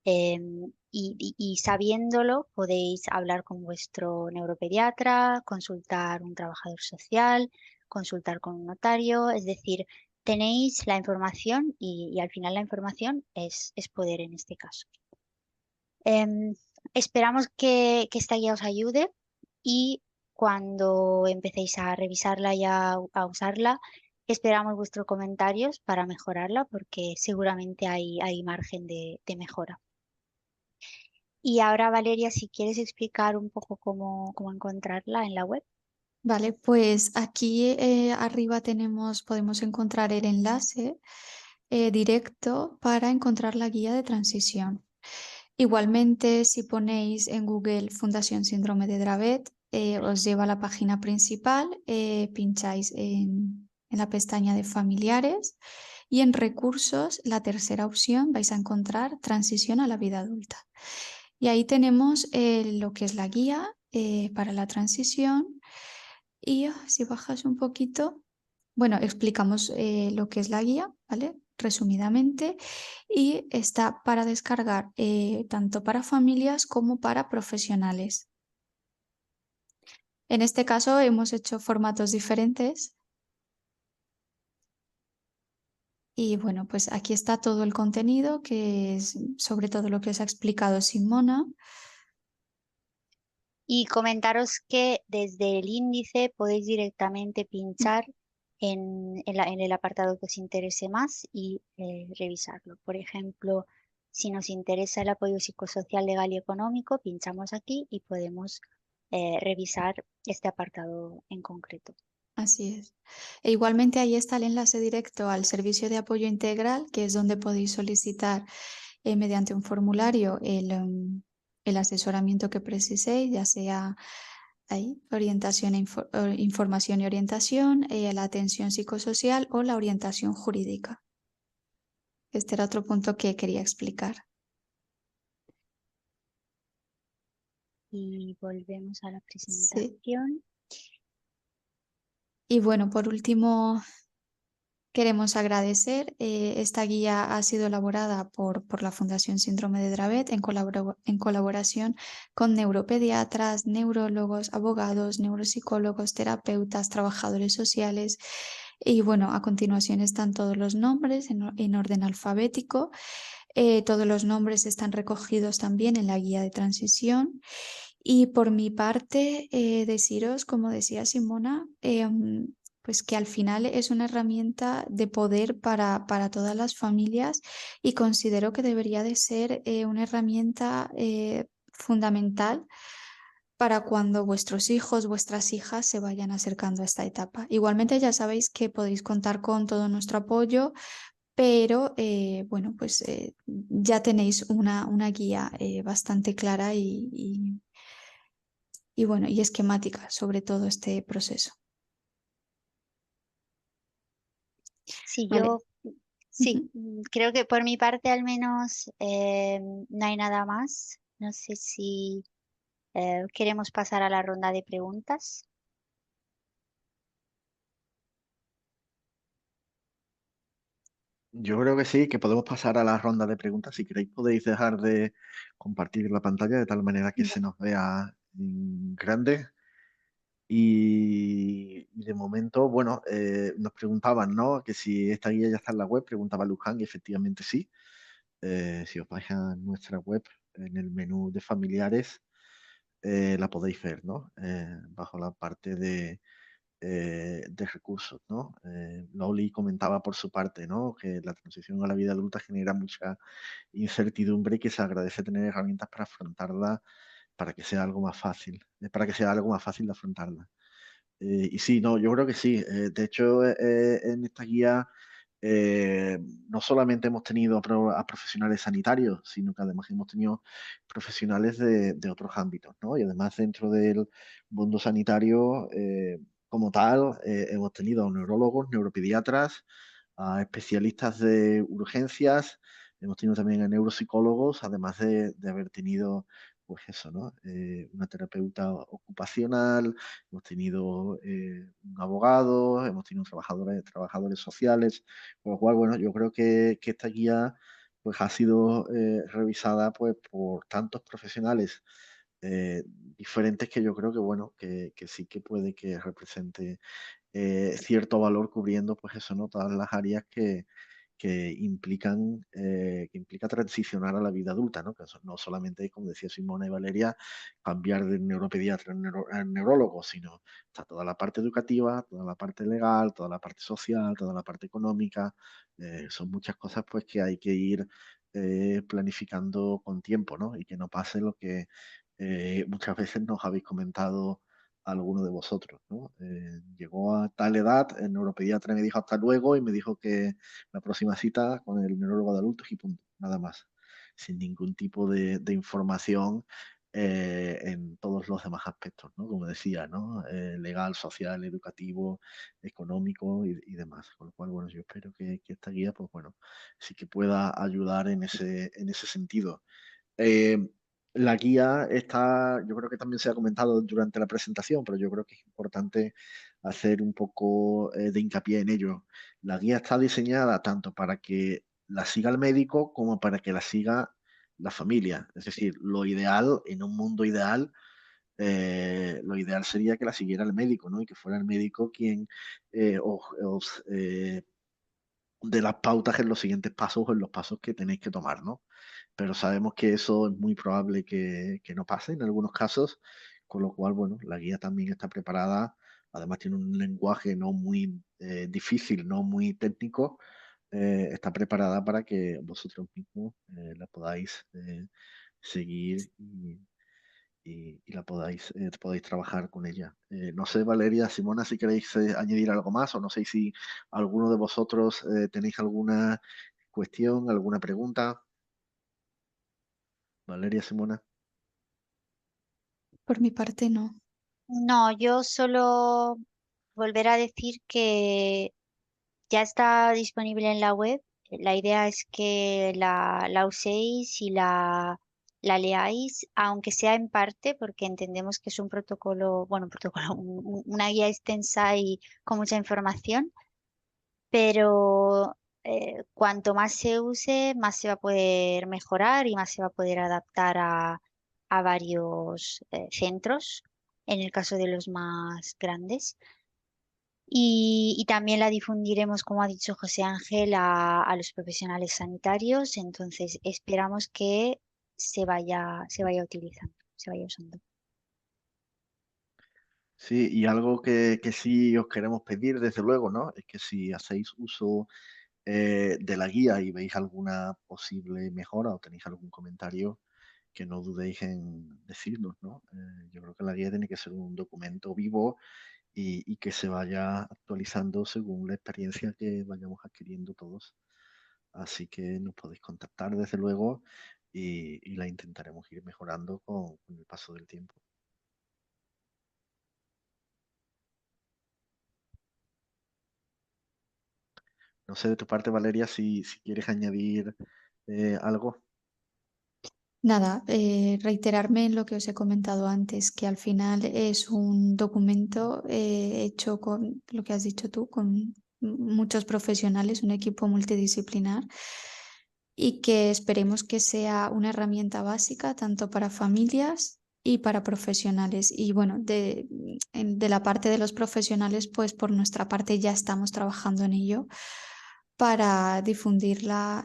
Y sabiéndolo, podéis hablar con vuestro neuropediatra, consultar un trabajador social, consultar con un notario, es decir, tenéis la información y al final la información es poder en este caso. Esperamos que esta guía os ayude y cuando empecéis a revisarla y a usarla, esperamos vuestros comentarios para mejorarla porque seguramente hay margen de mejora. Y ahora, Valeria, si quieres explicar un poco cómo encontrarla en la web. Vale, pues aquí arriba podemos encontrar el enlace directo para encontrar la guía de transición. Igualmente, si ponéis en Google Fundación Síndrome de Dravet, os lleva a la página principal, pincháis en la pestaña de familiares y en recursos, la tercera opción, vais a encontrar transición a la vida adulta. Y ahí tenemos lo que es la guía para la transición. Y si bajas un poquito, bueno, explicamos lo que es la guía, ¿vale? Resumidamente, y está para descargar tanto para familias como para profesionales. En este caso hemos hecho formatos diferentes. Y bueno, pues aquí está todo el contenido, que es sobre todo lo que os ha explicado Simona. Y comentaros que desde el índice podéis directamente pinchar en el apartado que os interese más y revisarlo. Por ejemplo, si nos interesa el apoyo psicosocial, legal y económico, pinchamos aquí y podemos revisar este apartado en concreto. Así es. E igualmente ahí está el enlace directo al servicio de apoyo integral, que es donde podéis solicitar mediante un formulario el asesoramiento que preciséis, ya sea ahí, información y orientación, la atención psicosocial o la orientación jurídica. Este era otro punto que quería explicar. Y volvemos a la Sí. presentación. Y bueno, por último, queremos agradecer. Esta guía ha sido elaborada por la Fundación Síndrome de Dravet en colaboración con neuropediatras, neurólogos, abogados, neuropsicólogos, terapeutas, trabajadores sociales. Y bueno, a continuación están todos los nombres en orden alfabético. Todos los nombres están recogidos también en la guía de transición. Y por mi parte, deciros, como decía Simona, pues que al final es una herramienta de poder para todas las familias y considero que debería de ser una herramienta fundamental para cuando vuestros hijos, vuestras hijas se vayan acercando a esta etapa. Igualmente ya sabéis que podéis contar con todo nuestro apoyo, pero bueno, pues ya tenéis una guía bastante clara y bueno, y esquemática sobre todo este proceso. Sí, Vale. sí, creo que por mi parte al menos no hay nada más. No sé si queremos pasar a la ronda de preguntas. Yo creo que sí, que podemos pasar a la ronda de preguntas. Si queréis, podéis dejar de compartir la pantalla de tal manera que se nos vea en grande. Y de momento, bueno, nos preguntaban, ¿no? Que si esta guía ya está en la web, preguntaba Luján, y efectivamente sí. Si os vais a nuestra web, en el menú de familiares, la podéis ver, ¿no? Bajo la parte de recursos, ¿no? Loli comentaba por su parte, ¿no? Que la transición a la vida adulta genera mucha incertidumbre y que se agradece tener herramientas para afrontarla, para que sea algo más fácil, para que sea algo más fácil de afrontarla. Y sí, no, yo creo que sí. De hecho, en esta guía eh, no solamente hemos tenido a profesionales sanitarios, sino que además hemos tenido profesionales de otros ámbitos, ¿no? Y además dentro del mundo sanitario como tal, hemos tenido a neurólogos, neuropediatras, a especialistas de urgencias, hemos tenido también a neuropsicólogos, además de haber tenido, pues eso, ¿no? Una terapeuta ocupacional, hemos tenido un abogado, hemos tenido trabajadores sociales, con lo cual, bueno, yo creo que esta guía pues, ha sido revisada pues, por tantos profesionales diferentes que yo creo que, bueno, que sí que puede que represente cierto valor cubriendo, pues eso, ¿no? Todas las áreas que implica transicionar a la vida adulta, ¿no? Que no solamente, como decía Simona y Valeria, cambiar de neuropediatra a neurólogo, sino está toda la parte educativa, toda la parte legal, toda la parte social, toda la parte económica. Son muchas cosas pues que hay que ir planificando con tiempo, ¿no? Y que no pase lo que muchas veces nos habéis comentado alguno de vosotros, ¿no? Llegó a tal edad, el neuropediatra me dijo hasta luego y me dijo que la próxima cita con el neurólogo de adultos y punto, nada más, sin ningún tipo de información en todos los demás aspectos, ¿no? Como decía, ¿no? Legal, social, educativo, económico y demás. Con lo cual, bueno, yo espero que esta guía, pues bueno, sí que pueda ayudar en ese sentido. Eh, la guía está, yo creo que también se ha comentado durante la presentación, pero yo creo que es importante hacer un poco de hincapié en ello. La guía está diseñada tanto para que la siga el médico como para que la siga la familia. Es decir, lo ideal, en un mundo ideal, lo ideal sería que la siguiera el médico, ¿no? Y que fuera el médico quien os dé las pautas en los siguientes pasos o en los pasos que tenéis que tomar, ¿no? Pero sabemos que eso es muy probable que no pase en algunos casos, con lo cual, bueno, la guía también está preparada, además tiene un lenguaje no muy difícil, no muy técnico, está preparada para que vosotros mismos la podáis seguir y la podáis trabajar con ella. No sé, Valeria, Simona, si queréis añadir algo más o no sé si alguno de vosotros tenéis alguna cuestión, alguna pregunta. Valeria, Simona. Por mi parte, no. No, yo solo volver a decir que ya está disponible en la web. La idea es que la uséis y la leáis, aunque sea en parte, porque entendemos que es un protocolo, bueno, un protocolo, una guía extensa y con mucha información, pero cuanto más se use, más se va a poder mejorar y más se va a poder adaptar a varios centros, en el caso de los más grandes. Y también la difundiremos, como ha dicho José Ángel, a los profesionales sanitarios. Entonces, esperamos que se vaya utilizando, se vaya usando. Sí, y algo que sí os queremos pedir, desde luego, ¿no? Es que si hacéis uso de la guía y veis alguna posible mejora o tenéis algún comentario, que no dudéis en decirnos, ¿no? Yo creo que la guía tiene que ser un documento vivo y que se vaya actualizando según la experiencia que vayamos adquiriendo todos. Así que nos podéis contactar, desde luego, y la intentaremos ir mejorando con el paso del tiempo. No sé de tu parte, Valeria, si quieres añadir algo. Nada, reiterarme en lo que os he comentado antes, que al final es un documento hecho con lo que has dicho tú, con muchos profesionales, un equipo multidisciplinar y que esperemos que sea una herramienta básica tanto para familias y para profesionales. Y bueno, de la parte de los profesionales, pues por nuestra parte ya estamos trabajando en ello para difundirla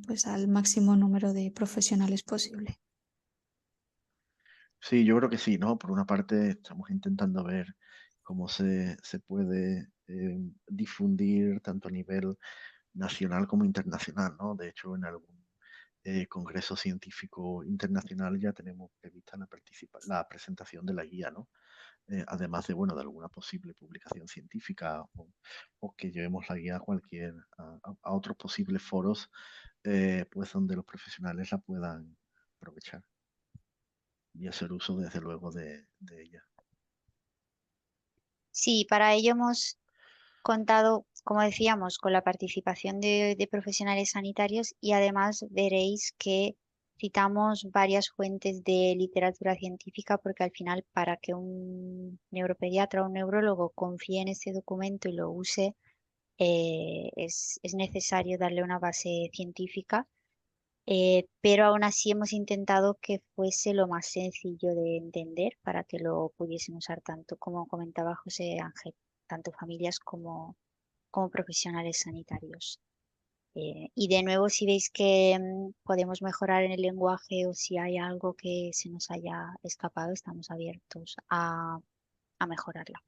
pues al máximo número de profesionales posible. Sí, yo creo que sí, ¿no? Por una parte, estamos intentando ver cómo se puede difundir tanto a nivel nacional como internacional, ¿no? De hecho, en algún congreso científico internacional ya tenemos prevista la presentación de la guía, ¿no? Además de, bueno, de alguna posible publicación científica o que llevemos la guía a a otros posibles foros, pues donde los profesionales la puedan aprovechar y hacer uso, desde luego, de ella. Sí, para ello hemos contado, como decíamos, con la participación de profesionales sanitarios y además veréis que citamos varias fuentes de literatura científica porque al final para que un neuropediatra o un neurólogo confíe en este documento y lo use, es necesario darle una base científica, pero aún así hemos intentado que fuese lo más sencillo de entender para que lo pudiesen usar tanto, como comentaba José Ángel, tanto familias como profesionales sanitarios. Y de nuevo, si veis que podemos mejorar en el lenguaje o si hay algo que se nos haya escapado, estamos abiertos a mejorarla.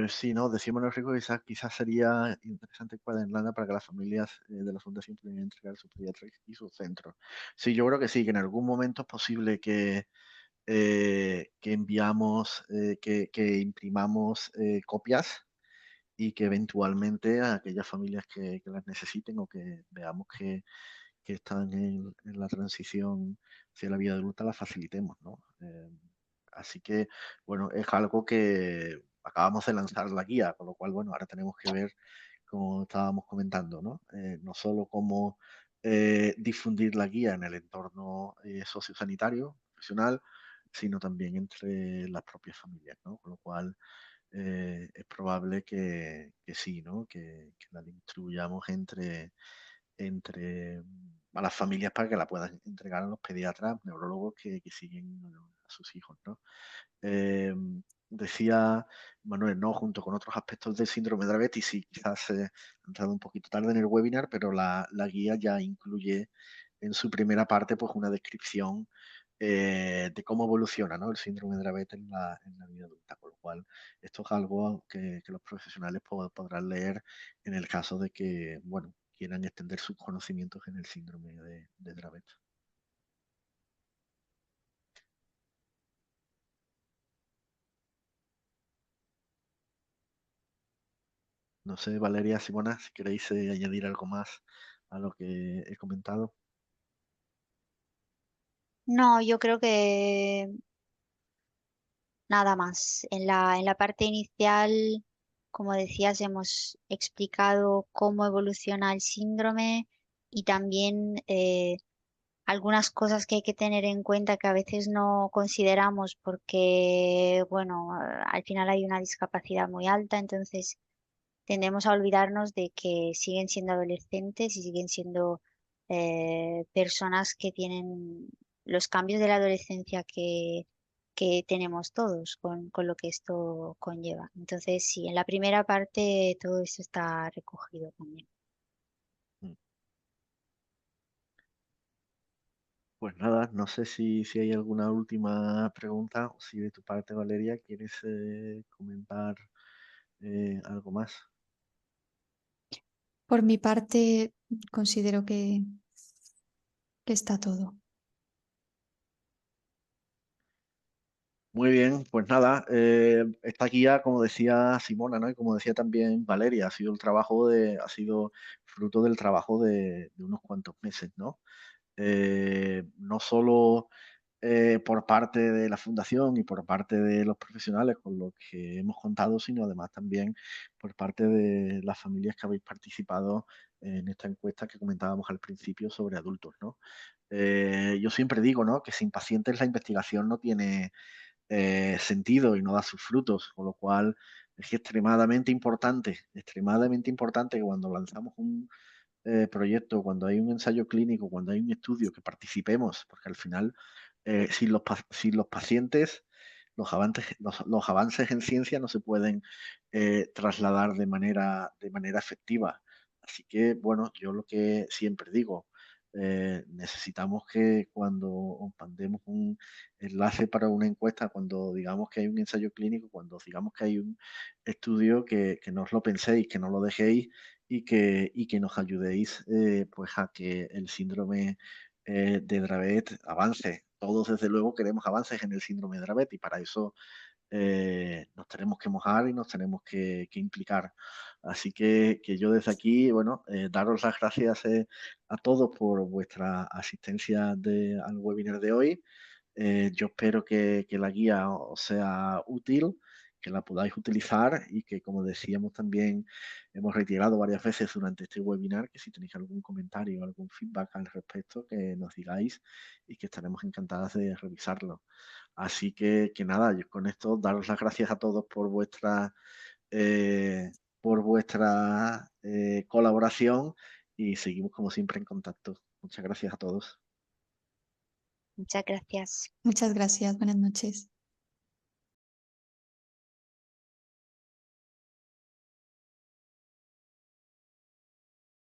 Sí, no, decíamos en rico que quizás sería interesante encuaderarla para que las familias de la Fundación pudieran entregar sus pediatras y sus centros. Sí, yo creo que sí, que en algún momento es posible que enviamos, que imprimamos copias y que eventualmente a aquellas familias que las necesiten o que veamos que están en la transición hacia la vida adulta la facilitemos, ¿no? Así que, bueno, es algo que acabamos de lanzar la guía, con lo cual, bueno, ahora tenemos que ver, como estábamos comentando, ¿no? No solo cómo difundir la guía en el entorno sociosanitario, profesional, sino también entre las propias familias, ¿no? Con lo cual, es probable que sí, ¿no? Que la distribuyamos entre a las familias para que la puedan entregar a los pediatras, neurólogos que siguen a sus hijos, ¿no? Eh, Decía Manuel, ¿no? Junto con otros aspectos del síndrome de Dravet, y sí, quizás he entrado un poquito tarde en el webinar, pero la guía ya incluye en su primera parte pues una descripción de cómo evoluciona, ¿no? El síndrome de Dravet en la vida adulta, con lo cual esto es algo que los profesionales podrán leer en el caso de que, bueno, quieran extender sus conocimientos en el síndrome de Dravet. No sé, Valeria, Simona, si queréis añadir algo más a lo que he comentado. No, yo creo que nada más. En la parte inicial, como decías, hemos explicado cómo evoluciona el síndrome y también algunas cosas que hay que tener en cuenta que a veces no consideramos porque, bueno, al final hay una discapacidad muy alta, entonces tendemos a olvidarnos de que siguen siendo adolescentes y siguen siendo personas que tienen los cambios de la adolescencia que tenemos todos con lo que esto conlleva. Entonces, sí, en la primera parte todo esto está recogido también. Mm. Pues nada, no sé si hay alguna última pregunta o si de tu parte, Valeria, quieres comentar algo más. Por mi parte, considero que está todo. Muy bien, pues nada, esta guía, como decía Simona, ¿no? Y como decía también Valeria, ha sido fruto del trabajo de unos cuantos meses, ¿no? No solo por parte de la fundación y por parte de los profesionales con los que hemos contado, sino además también por parte de las familias que habéis participado en esta encuesta que comentábamos al principio sobre adultos, ¿no? Yo siempre digo, ¿no? Que sin pacientes la investigación sentido y no da sus frutos, con lo cual es extremadamente importante que cuando lanzamos un proyecto, cuando hay un ensayo clínico, cuando hay un estudio, que participemos, porque al final, sin los pacientes, los avances en ciencia no se pueden trasladar de manera efectiva. Así que, bueno, yo lo que siempre digo, necesitamos que cuando os mandemos un enlace para una encuesta, cuando digamos que hay un ensayo clínico, cuando digamos que hay un estudio, que no os lo penséis, que no lo dejéis y que nos ayudéis pues a que el síndrome de Dravet avance. Todos, desde luego, queremos avances en el síndrome de Dravet y para eso nos tenemos que mojar y nos tenemos que implicar. Así que yo desde aquí, bueno, daros las gracias a todos por vuestra asistencia al webinar de hoy. Yo espero que la guía os sea útil, que la podáis utilizar y que, como decíamos también, hemos reiterado varias veces durante este webinar, que si tenéis algún comentario o algún feedback al respecto, que nos digáis y que estaremos encantadas de revisarlo. Así que nada, yo con esto daros las gracias a todos eh, por vuestra colaboración y seguimos como siempre en contacto. Muchas gracias a todos. Muchas gracias. Muchas gracias. Buenas noches.